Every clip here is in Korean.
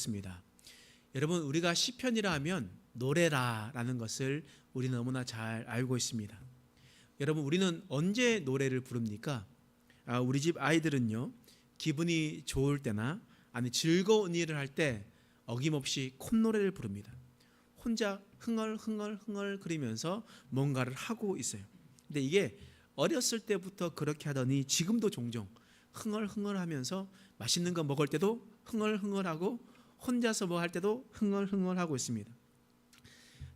있습니다. 여러분, 우리가 시편이라 하면 노래라라는 것을 우리는 너무나 잘 알고 있습니다. 여러분, 우리는 언제 노래를 부릅니까? 우리 집 아이들은요, 기분이 좋을 때나 아니 즐거운 일을 할 때 어김없이 콧노래를 부릅니다. 혼자 흥얼흥얼 그리면서 뭔가를 하고 있어요. 근데 이게 어렸을 때부터 그렇게 하더니 지금도 종종 흥얼흥얼 하면서 맛있는 거 먹을 때도 흥얼흥얼하고 혼자서 뭐 할 때도 흥얼흥얼 하고 있습니다.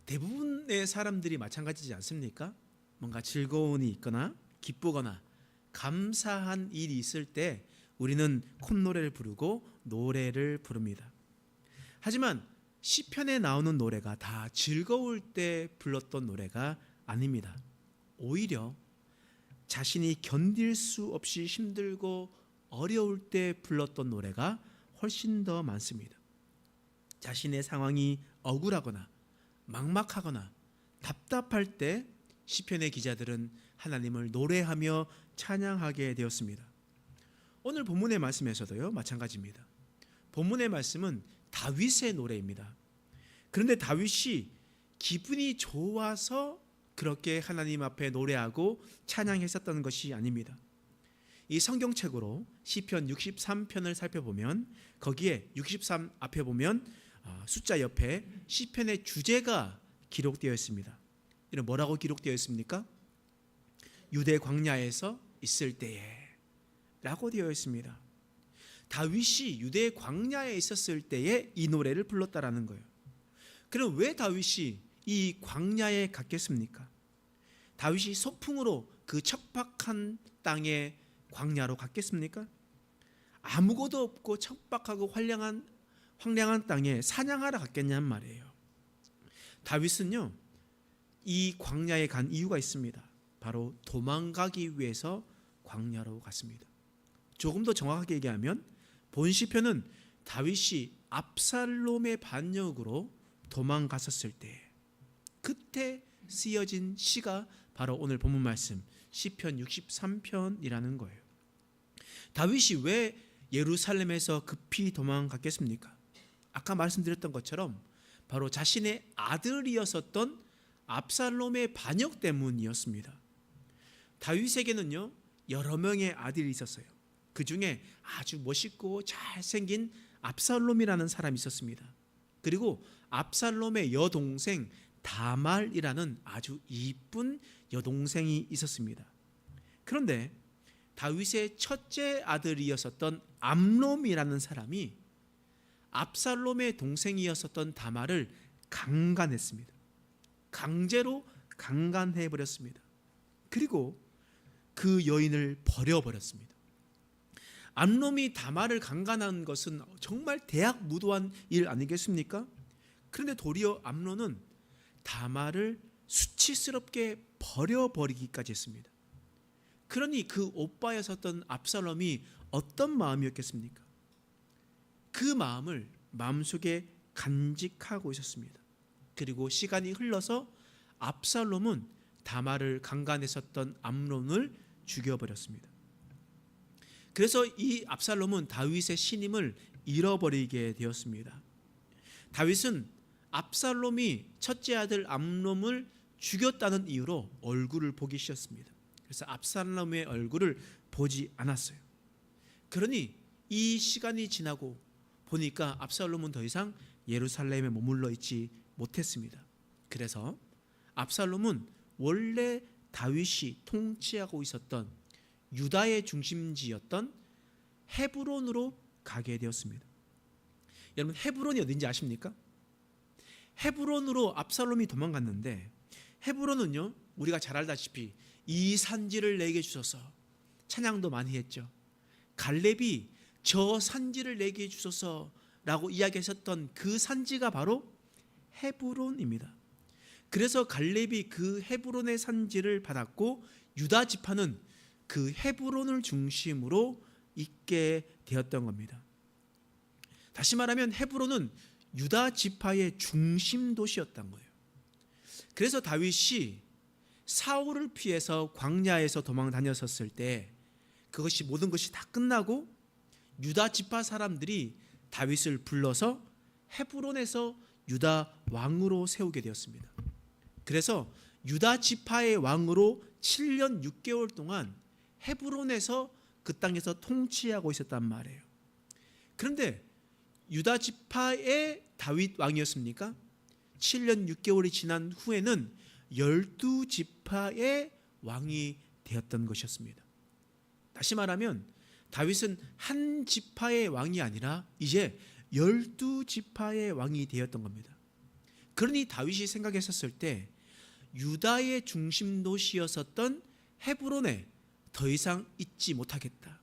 대부분의 사람들이 마찬가지지 않습니까? 뭔가 즐거운 일이 있거나 기쁘거나 감사한 일이 있을 때 우리는 콧노래를 부르고 노래를 부릅니다. 하지만 시편에 나오는 노래가 다 즐거울 때 불렀던 노래가 아닙니다. 오히려 자신이 견딜 수 없이 힘들고 어려울 때 불렀던 노래가 훨씬 더 많습니다. 자신의 상황이 억울하거나 막막하거나 답답할 때 시편의 기자들은 하나님을 노래하며 찬양하게 되었습니다. 오늘 본문의 말씀에서도요, 마찬가지입니다. 본문의 말씀은 다윗의 노래입니다. 그런데 다윗이 기분이 좋아서 그렇게 하나님 앞에 노래하고 찬양했었던 것이 아닙니다. 이 성경책으로 시편 63편을 살펴보면 거기에 63 앞에 보면 숫자 옆에 시편의 주제가 기록되어 있습니다. 이는 뭐라고 기록되어 있습니까? 유대 광야에서 있을 때에 라고 되어 있습니다. 다윗이 유대 광야에 있었을 때에 이 노래를 불렀다라는 거예요. 그럼 왜 다윗이 이 광야에 갔겠습니까? 다윗이 소풍으로 그 척박한 땅에 광야로 갔겠습니까? 아무것도 없고 척박하고 황량한 땅에 사냥하러 갔겠냔 말이에요. 다윗은요, 이 광야에 간 이유가 있습니다. 바로 도망가기 위해서 광야로 갔습니다. 조금 더 정확하게 얘기하면 본 시편은 다윗이 압살롬의 반역으로 도망갔었을 때 그때 쓰여진 시가 바로 오늘 본문 말씀 시편 63편이라는 거예요. 다윗이 왜 예루살렘에서 급히 도망갔겠습니까? 아까 말씀드렸던 것처럼 바로 자신의 아들이었었던 압살롬의 반역 때문이었습니다. 다윗에게는요, 여러 명의 아들이 있었어요. 그 중에 아주 멋있고 잘생긴 압살롬이라는 사람이 있었습니다. 그리고 압살롬의 여동생 다말이라는 아주 이쁜 여동생이 있었습니다. 그런데 다윗의 첫째 아들이었었던 암놈이라는 사람이 압살롬의 동생이었었던 다말을 강간했습니다. 강제로 강간해버렸습니다. 그리고 그 여인을 버려버렸습니다. 암놈이 다말을 강간한 것은 정말 대악무도한 일 아니겠습니까? 그런데 도리어 암논은 다말을 수치스럽게 버려버리기까지 했습니다. 그러니 그 오빠였었던 압살롬이 어떤 마음이었겠습니까? 그 마음을 마음속에 간직하고 있었습니다. 그리고 시간이 흘러서 압살롬은 다말을 강간했었던 암논을 죽여버렸습니다. 그래서 이 압살롬은 다윗의 신임을 잃어버리게 되었습니다. 다윗은 압살롬이 첫째 아들 암논을 죽였다는 이유로 얼굴을 보기 싫었습니다. 그래서 압살롬의 얼굴을 보지 않았어요. 그러니 이 시간이 지나고 보니까 압살롬은 더 이상 예루살렘에 머물러 있지 못했습니다. 그래서 압살롬은 원래 다윗이 통치하고 있었던 유다의 중심지였던 헤브론으로 가게 되었습니다. 여러분, 헤브론이 어딘지 아십니까? 헤브론으로 압살롬이 도망갔는데 헤브론은요, 우리가 잘 알다시피 이 산지를 내게 주소서, 찬양도 많이 했죠. 갈렙이 저 산지를 내게 주소서라고 이야기하셨던 그 산지가 바로 헤브론입니다. 그래서 갈렙이 그 헤브론의 산지를 받았고 유다 지파는 그 헤브론을 중심으로 있게 되었던 겁니다. 다시 말하면 헤브론은 유다 지파의 중심 도시였던 거예요. 그래서 다윗이 사울을 피해서 광야에서 도망 다녔었을 때 그것이 모든 것이 다 끝나고 유다 지파 사람들이 다윗을 불러서 헤브론에서 유다 왕으로 세우게 되었습니다. 그래서 유다 지파의 왕으로 7년 6개월 동안 헤브론에서 그 땅에서 통치하고 있었단 말이에요. 그런데 유다 지파의 다윗 왕이었습니까? 7년 6개월이 지난 후에는 12지파의 왕이 되었던 것이었습니다. 다시 말하면 다윗은 한 지파의 왕이 아니라 이제 12지파의 왕이 되었던 겁니다. 그러니 다윗이 생각했었을 때 유다의 중심 도시였었던 헤브론에 더 이상 있지 못하겠다.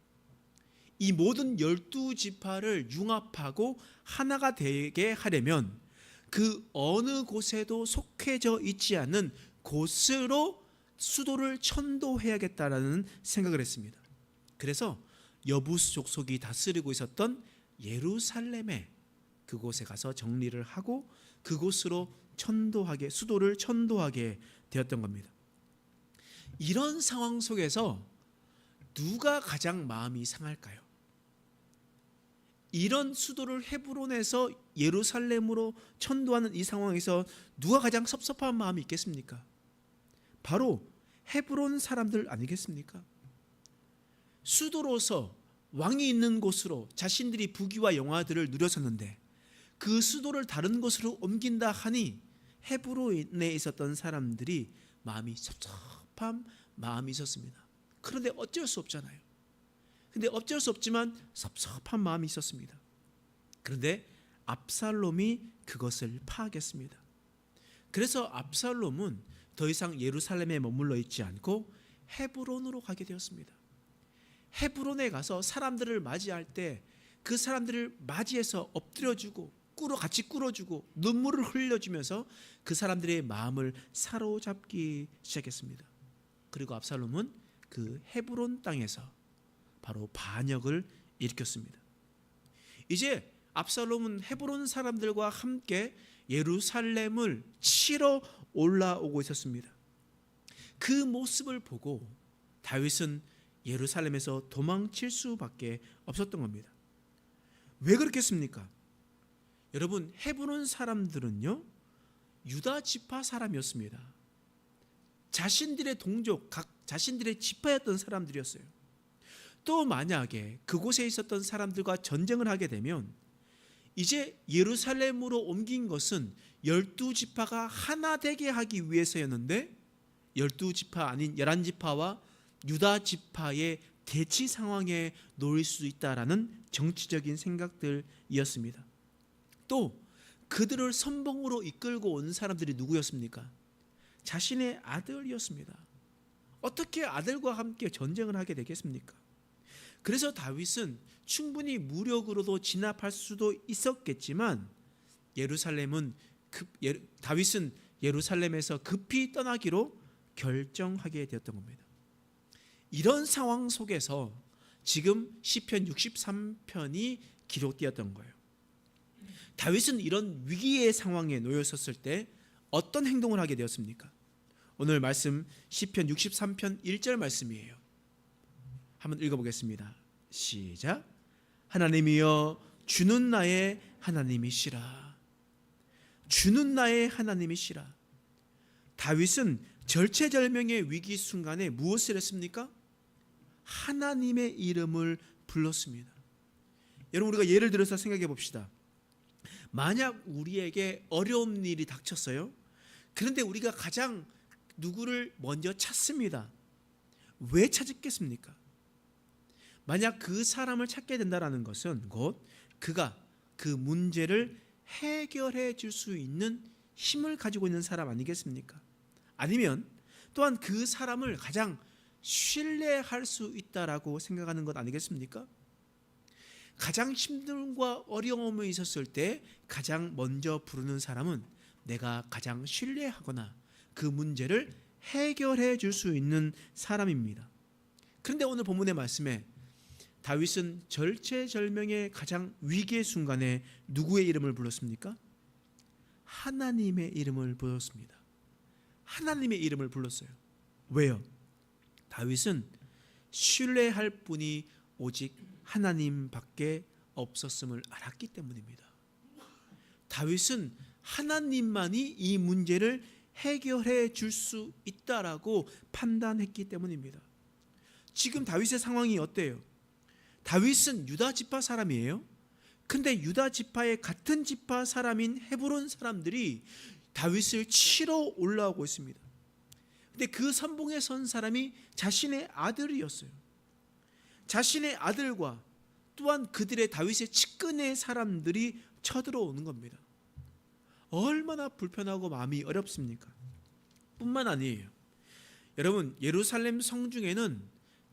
이 모든 12지파를 융합하고 하나가 되게 하려면 그 어느 곳에도 속해져 있지 않은 곳으로 수도를 천도해야겠다라는 생각을 했습니다. 그래서 여부스 족속이 다스리고 있었던 예루살렘에 그곳에 가서 정리를 하고 그곳으로 수도를 천도하게 되었던 겁니다. 이런 상황 속에서 누가 가장 마음이 상할까요? 이런 수도를 헤브론에서 예루살렘으로 천도하는 이 상황에서 누가 가장 섭섭한 마음이 있겠습니까? 바로 헤브론 사람들 아니겠습니까? 수도로서 왕이 있는 곳으로 자신들이 부귀와 영화들을 누렸었는데 그 수도를 다른 곳으로 옮긴다 하니 헤브론에 있었던 사람들이 마음이 섭섭한 마음이 있었습니다. 그런데 어쩔 수 없잖아요. 근데 어쩔 수 없지만 섭섭한 마음이 있었습니다. 그런데 압살롬이 그것을 파악했습니다. 그래서 압살롬은 더 이상 예루살렘에 머물러 있지 않고 헤브론으로 가게 되었습니다. 헤브론에 가서 사람들을 맞이할 때 그 사람들을 맞이해서 엎드려주고 같이 꿇어주고 눈물을 흘려주면서 그 사람들의 마음을 사로잡기 시작했습니다. 그리고 압살롬은 그 헤브론 땅에서 바로 반역을 일으켰습니다. 이제 압살롬은 헤브론 사람들과 함께 예루살렘을 치러 올라오고 있었습니다. 그 모습을 보고 다윗은 예루살렘에서 도망칠 수밖에 없었던 겁니다. 왜 그렇겠습니까? 여러분, 헤브론 사람들은요 유다 지파 사람이었습니다. 자신들의 동족, 자신들의 지파였던 사람들이었어요. 또 만약에 그곳에 있었던 사람들과 전쟁을 하게 되면 이제 예루살렘으로 옮긴 것은 12지파가 하나 되게 하기 위해서였는데 12지파 아닌 11지파와 유다 지파의 대치 상황에 놓일 수 있다라는 정치적인 생각들이었습니다. 또 그들을 선봉으로 이끌고 온 사람들이 누구였습니까? 자신의 아들이었습니다. 어떻게 아들과 함께 전쟁을 하게 되겠습니까? 그래서 다윗은 충분히 무력으로도 진압할 수도 있었겠지만 다윗은 예루살렘에서 급히 떠나기로 결정하게 되었던 겁니다. 이런 상황 속에서 지금 시편 63편이 기록되었던 거예요. 다윗은 이런 위기의 상황에 놓였었을 때 어떤 행동을 하게 되었습니까? 오늘 말씀 시편 63편 1절 말씀이에요. 한번 읽어보겠습니다. 시작. 하나님이여 주는 나의 하나님이시라. 주는 나의 하나님이시라. 다윗은 절체절명의 위기 순간에 무엇을 했습니까? 하나님의 이름을 불렀습니다. 여러분, 우리가 예를 들어서 생각해 봅시다. 만약 우리에게 어려운 일이 닥쳤어요. 그런데 우리가 가장 누구를 먼저 찾습니다. 왜 찾겠습니까? 만약 그 사람을 찾게 된다는 것은 곧 그가 그 문제를 해결해 줄 수 있는 힘을 가지고 있는 사람 아니겠습니까? 아니면 또한 그 사람을 가장 신뢰할 수 있다라고 생각하는 것 아니겠습니까? 가장 힘듦과 어려움이 있었을 때 가장 먼저 부르는 사람은 내가 가장 신뢰하거나 그 문제를 해결해 줄 수 있는 사람입니다. 그런데 오늘 본문의 말씀에 다윗은 절체절명의 가장 위기의 순간에 누구의 이름을 불렀습니까? 하나님의 이름을 불렀습니다. 하나님의 이름을 불렀어요. 왜요? 다윗은 신뢰할 분이 오직 하나님밖에 없었음을 알았기 때문입니다. 다윗은 하나님만이 이 문제를 해결해 줄 수 있다라고 판단했기 때문입니다. 지금 다윗의 상황이 어때요? 다윗은 유다 지파 사람이에요. 근데 유다 지파의 같은 지파 사람인 헤브론 사람들이 다윗을 치러 올라오고 있습니다. 근데 그 선봉에 선 사람이 자신의 아들이었어요. 자신의 아들과 또한 그들의 다윗의 측근의 사람들이 쳐들어오는 겁니다. 얼마나 불편하고 마음이 어렵습니까? 뿐만 아니에요. 여러분, 예루살렘 성중에는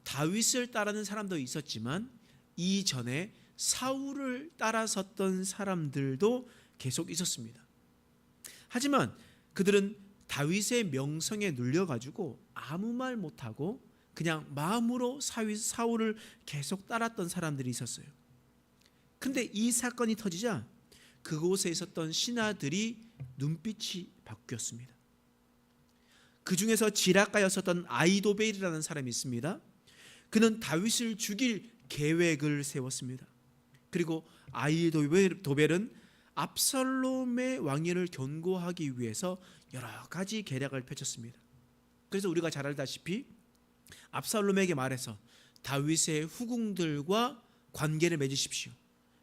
다윗을 따르는 사람도 있었지만 이전에 사울을 따라섰던 사람들도 계속 있었습니다. 하지만 그들은 다윗의 명성에 눌려가지고 아무 말 못하고 그냥 마음으로 사울을 계속 따랐던 사람들이 있었어요. 근데 이 사건이 터지자 그곳에 있었던 신하들이 눈빛이 바뀌었습니다. 그 중에서 지라가였었던 아히도벨이라는 사람이 있습니다. 그는 다윗을 죽일 계획을 세웠습니다. 그리고 아히도벨은 압살롬의 왕위를 견고하기 위해서 여러 가지 계략을 펼쳤습니다. 그래서 우리가 잘 알다시피 압살롬에게 말해서 다윗의 후궁들과 관계를 맺으십시오.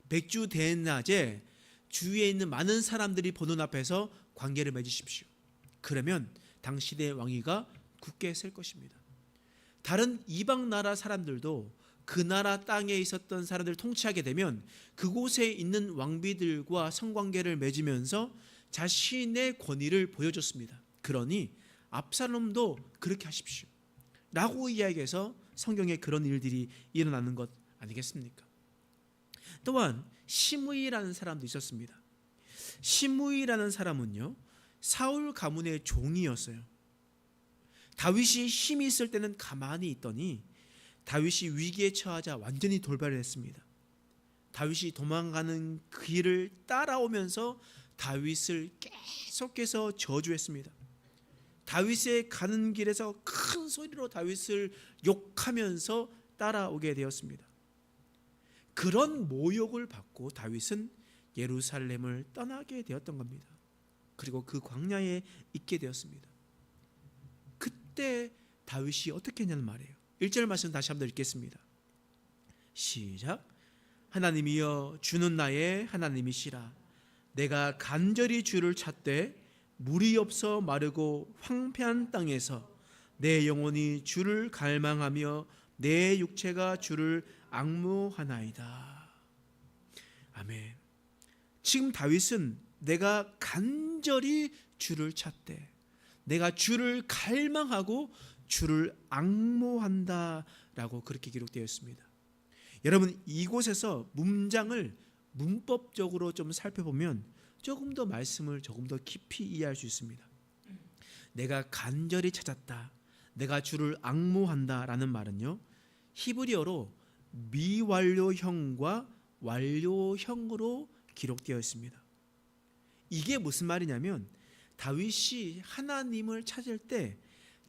백주 대낮에 주위에 있는 많은 사람들이 보는 앞에서 관계를 맺으십시오. 그러면 당신의 왕위가 굳게 설 것입니다. 다른 이방 나라 사람들도 그 나라 땅에 있었던 사람들을 통치하게 되면 그곳에 있는 왕비들과 성관계를 맺으면서 자신의 권위를 보여줬습니다. 그러니 압살롬도 그렇게 하십시오 라고 이야기해서 성경에 그런 일들이 일어나는 것 아니겠습니까? 또한 시므이라는 사람도 있었습니다. 시므이라는 사람은요, 사울 가문의 종이었어요. 다윗이 힘이 있을 때는 가만히 있더니 다윗이 위기에 처하자 완전히 돌발을 했습니다. 다윗이 도망가는 길을 따라오면서 다윗을 계속해서 저주했습니다. 다윗의 가는 길에서 큰 소리로 다윗을 욕하면서 따라오게 되었습니다. 그런 모욕을 받고 다윗은 예루살렘을 떠나게 되었던 겁니다. 그리고 그 광야에 있게 되었습니다. 그때 다윗이 어떻게 했냐는 말이에요. 1절 말씀 다시 한번 읽겠습니다. 시작. 하나님이여 주는 나의 하나님이시라. 내가 간절히 주를 찾되 물이 없어 마르고 황폐한 땅에서 내 영혼이 주를 갈망하며 내 육체가 주를 앙모하나이다. 아멘. 지금 다윗은 내가 간절히 주를 찾되 내가 주를 갈망하고 주를 앙모한다라고 그렇게 기록되어 있습니다. 여러분, 이곳에서 문장을 문법적으로 좀 살펴보면 조금 더 말씀을 조금 더 깊이 이해할 수 있습니다. 내가 간절히 찾았다, 내가 주를 앙모한다라는 말은요, 히브리어로 미완료형과 완료형으로 기록되어 있습니다. 이게 무슨 말이냐면 다윗이 하나님을 찾을 때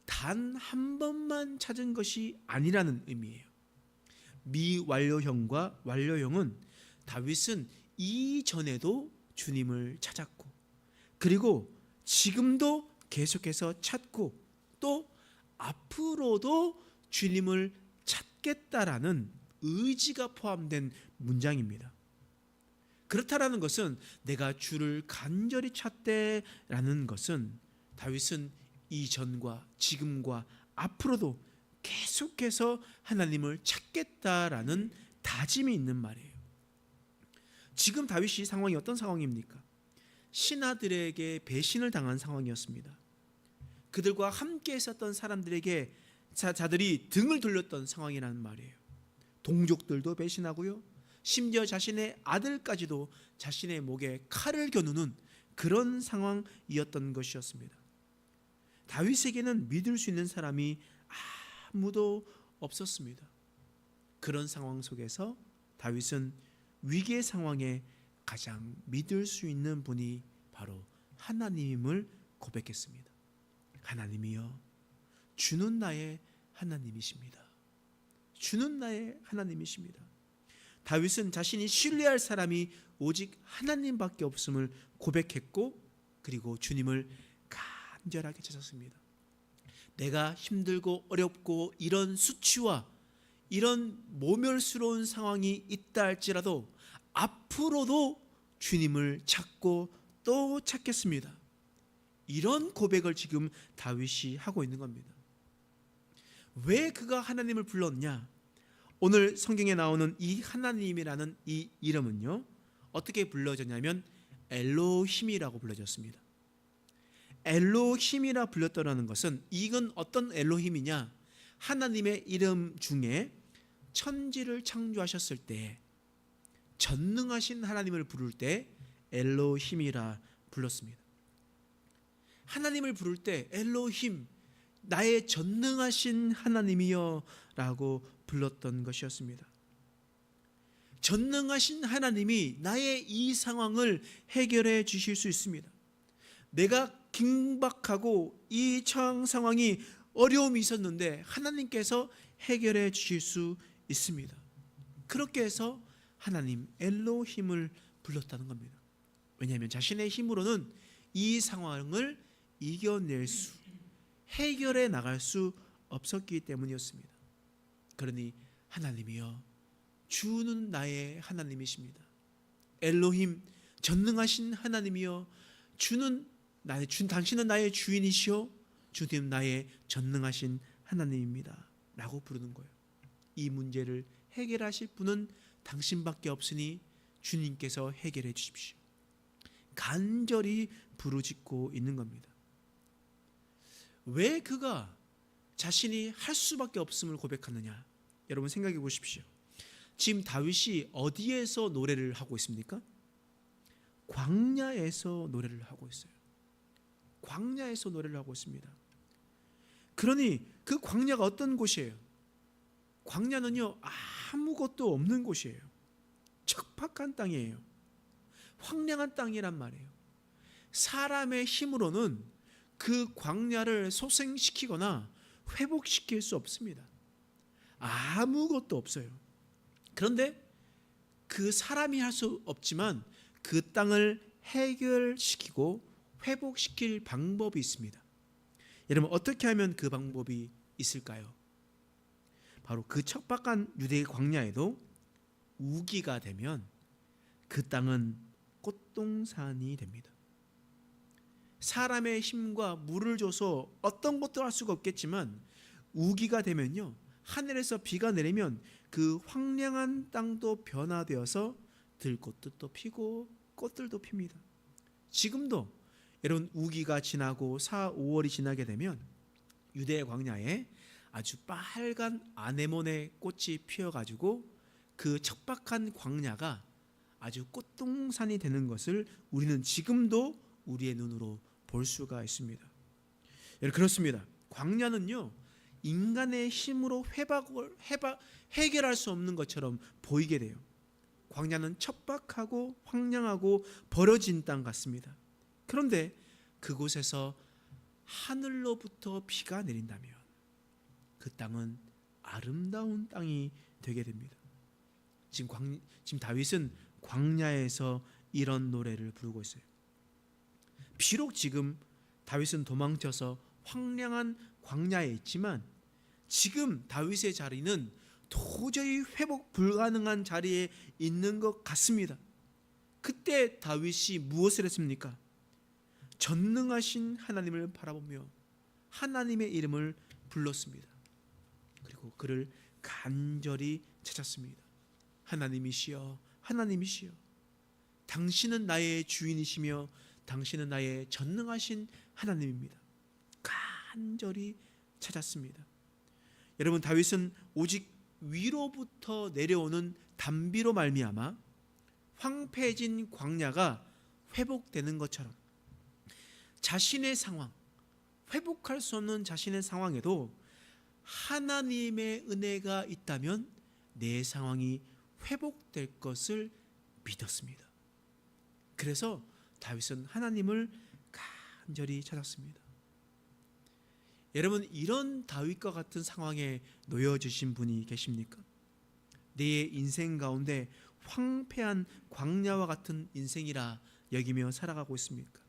단 한 번만 찾은 것이 아니라는 의미예요. 미완료형과 완료형은 다윗은 이전에도 주님을 찾았고 그리고 지금도 계속해서 찾고 또 앞으로도 주님을 찾겠다라는 의지가 포함된 문장입니다. 그렇다라는 것은 내가 주를 간절히 찾되라는 것은 다윗은 이전과 지금과 앞으로도 계속해서 하나님을 찾겠다라는 다짐이 있는 말이에요. 지금 다윗이 상황이 어떤 상황입니까? 신하들에게 배신을 당한 상황이었습니다. 그들과 함께 있었던 사람들에게 자들이 등을 돌렸던 상황이라는 말이에요. 동족들도 배신하고요, 심지어 자신의 아들까지도 자신의 목에 칼을 겨누는 그런 상황이었던 것이었습니다. 다윗에게는 믿을 수 있는 사람이 아무도 없었습니다. 그런 상황 속에서 다윗은 위기의 상황에 가장 믿을 수 있는 분이 바로 하나님임을 고백했습니다. 하나님이여 주는 나의 하나님이십니다. 주는 나의 하나님이십니다. 다윗은 자신이 신뢰할 사람이 오직 하나님밖에 없음을 고백했고, 그리고 주님을 간절하게 찾았습니다. 내가 힘들고 어렵고 이런 수치와 이런 모멸스러운 상황이 있다 할지라도 앞으로도 주님을 찾고 또 찾겠습니다. 이런 고백을 지금 다윗이 하고 있는 겁니다. 왜 그가 하나님을 불렀냐? 오늘 성경에 나오는 이 하나님이라는 이 이름은요, 어떻게 불려졌냐면 엘로힘이라고 불려졌습니다. 엘로힘이라 불렸다는 것은, 이건 어떤 엘로힘이냐? 하나님의 이름 중에 천지를 창조하셨을 때 전능하신 하나님을 부를 때 엘로힘이라 불렀습니다. 하나님을 부를 때 엘로힘, 나의 전능하신 하나님이여 라고 불렀던 것이었습니다. 전능하신 하나님이 나의 이 상황을 해결해 주실 수 있습니다. 내가 긴박하고 이 상황이 어려움이 있었는데 하나님께서 해결해 주실 수 있습니다. 그렇게 해서 하나님 엘로힘을 불렀다는 겁니다. 왜냐하면 자신의 힘으로는 이 상황을 이겨낼 수, 해결해 나갈 수 없었기 때문이었습니다. 그러니 하나님이여, 주는 나의 하나님이십니다. 엘로힘, 전능하신 하나님이여, 당신은 나의 주인이시오. 주님 나의 전능하신 하나님입니다 라고 부르는 거예요. 이 문제를 해결하실 분은 당신밖에 없으니 주님께서 해결해 주십시오. 간절히 부르짖고 있는 겁니다. 왜 그가 자신이 할 수밖에 없음을 고백하느냐? 여러분 생각해 보십시오. 지금 다윗이 어디에서 노래를 하고 있습니까? 광야에서 노래를 하고 있어요. 광야에서 노래를 하고 있습니다. 그러니 그 광야가 어떤 곳이에요? 광야는요, 아무것도 없는 곳이에요. 척박한 땅이에요. 황량한 땅이란 말이에요. 사람의 힘으로는 그 광야를 소생시키거나 회복시킬 수 없습니다. 아무것도 없어요. 그런데 그 사람이 할 수 없지만 그 땅을 해결시키고 회복시킬 방법이 있습니다. 여러분, 어떻게 하면 그 방법이 있을까요? 바로 그 척박한 유대의 광야에도 우기가 되면 그 땅은 꽃동산이 됩니다. 사람의 힘과 물을 줘서 어떤 것도 할 수가 없겠지만 우기가 되면요, 하늘에서 비가 내리면 그 황량한 땅도 변화되어서 들꽃도 피고 꽃들도 핍니다. 지금도 여러분, 우기가 지나고 4, 5월이 지나게 되면 유대의 광야에 아주 빨간 아네모네 꽃이 피어가지고 그 척박한 광야가 아주 꽃동산이 되는 것을 우리는 지금도 우리의 눈으로 볼 수가 있습니다. 그렇습니다. 광야는요, 인간의 힘으로 해결할 수 없는 것처럼 보이게 돼요. 광야는 척박하고 황량하고 버려진 땅 같습니다. 그런데 그곳에서 하늘로부터 비가 내린다면 그 땅은 아름다운 땅이 되게 됩니다. 지금 다윗은 광야에서 이런 노래를 부르고 있어요. 비록 지금 다윗은 도망쳐서 황량한 광야에 있지만 지금 다윗의 자리는 도저히 회복 불가능한 자리에 있는 것 같습니다. 그때 다윗이 무엇을 했습니까? 전능하신 하나님을 바라보며 하나님의 이름을 불렀습니다. 그리고 그를 간절히 찾았습니다. 하나님이시여, 하나님이시여, 당신은 나의 주인이시며 당신은 나의 전능하신 하나님입니다. 간절히 찾았습니다. 여러분, 다윗은 오직 위로부터 내려오는 단비로 말미암아 황폐해진 광야가 회복되는 것처럼 자신의 상황, 회복할 수 없는 자신의 상황에도 하나님의 은혜가 있다면 내 상황이 회복될 것을 믿었습니다. 그래서 다윗은 하나님을 간절히 찾았습니다. 여러분, 이런 다윗과 같은 상황에 놓여지신 분이 계십니까? 내 인생 가운데 황폐한 광야와 같은 인생이라 여기며 살아가고 있습니까?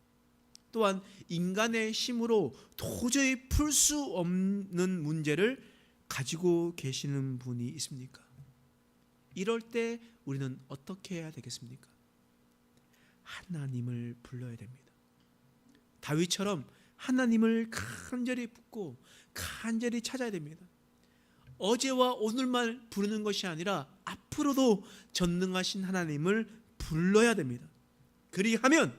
또한 인간의 힘으로 도저히 풀 수 없는 문제를 가지고 계시는 분이 있습니까? 이럴 때 우리는 어떻게 해야 되겠습니까? 하나님을 불러야 됩니다. 다윗처럼 하나님을 간절히 붙고 간절히 찾아야 됩니다. 어제와 오늘만 부르는 것이 아니라 앞으로도 전능하신 하나님을 불러야 됩니다. 그리하면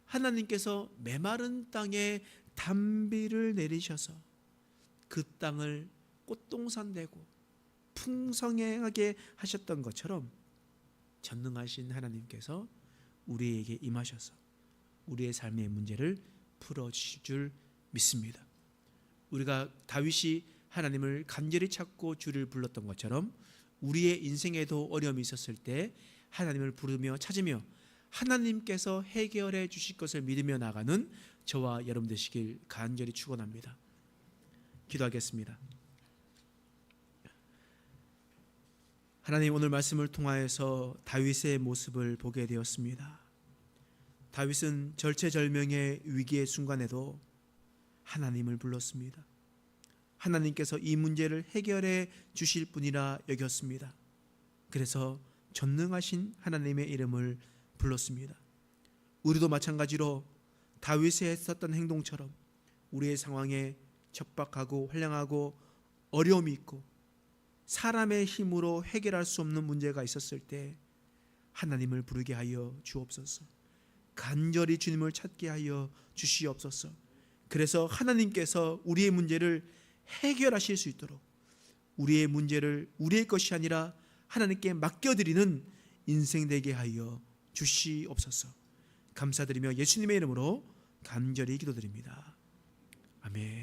하나님께서 메마른 땅에 단비를 내리셔서 그 땅을 꽃동산 되고 풍성하게 하셨던 것처럼 전능하신 하나님께서 우리에게 임하셔서 우리의 삶의 문제를 풀어주실 줄 믿습니다. 우리가 다윗이 하나님을 간절히 찾고 주를 불렀던 것처럼 우리의 인생에도 어려움이 있었을 때 하나님을 부르며 찾으며 하나님께서 해결해 주실 것을 믿으며 나가는 저와 여러분 되시길 간절히 축원합니다. 기도하겠습니다. 하나님, 오늘 말씀을 통하여서 다윗의 모습을 보게 되었습니다. 다윗은 절체절명의 위기의 순간에도 하나님을 불렀습니다. 하나님께서 이 문제를 해결해 주실 분이라 여겼습니다. 그래서 전능하신 하나님의 이름을 불렀습니다. 우리도 마찬가지로 다윗이 했었던 행동처럼 우리의 상황에 척박하고 환량하고 어려움이 있고 사람의 힘으로 해결할 수 없는 문제가 있었을 때 하나님을 부르게 하여 주옵소서. 간절히 주님을 찾게 하여 주시옵소서. 그래서 하나님께서 우리의 문제를 해결하실 수 있도록 우리의 문제를 우리의 것이 아니라 하나님께 맡겨드리는 인생 되게 하여 주시옵소서. 감사드리며 예수님의 이름으로 간절히 기도드립니다. 아멘.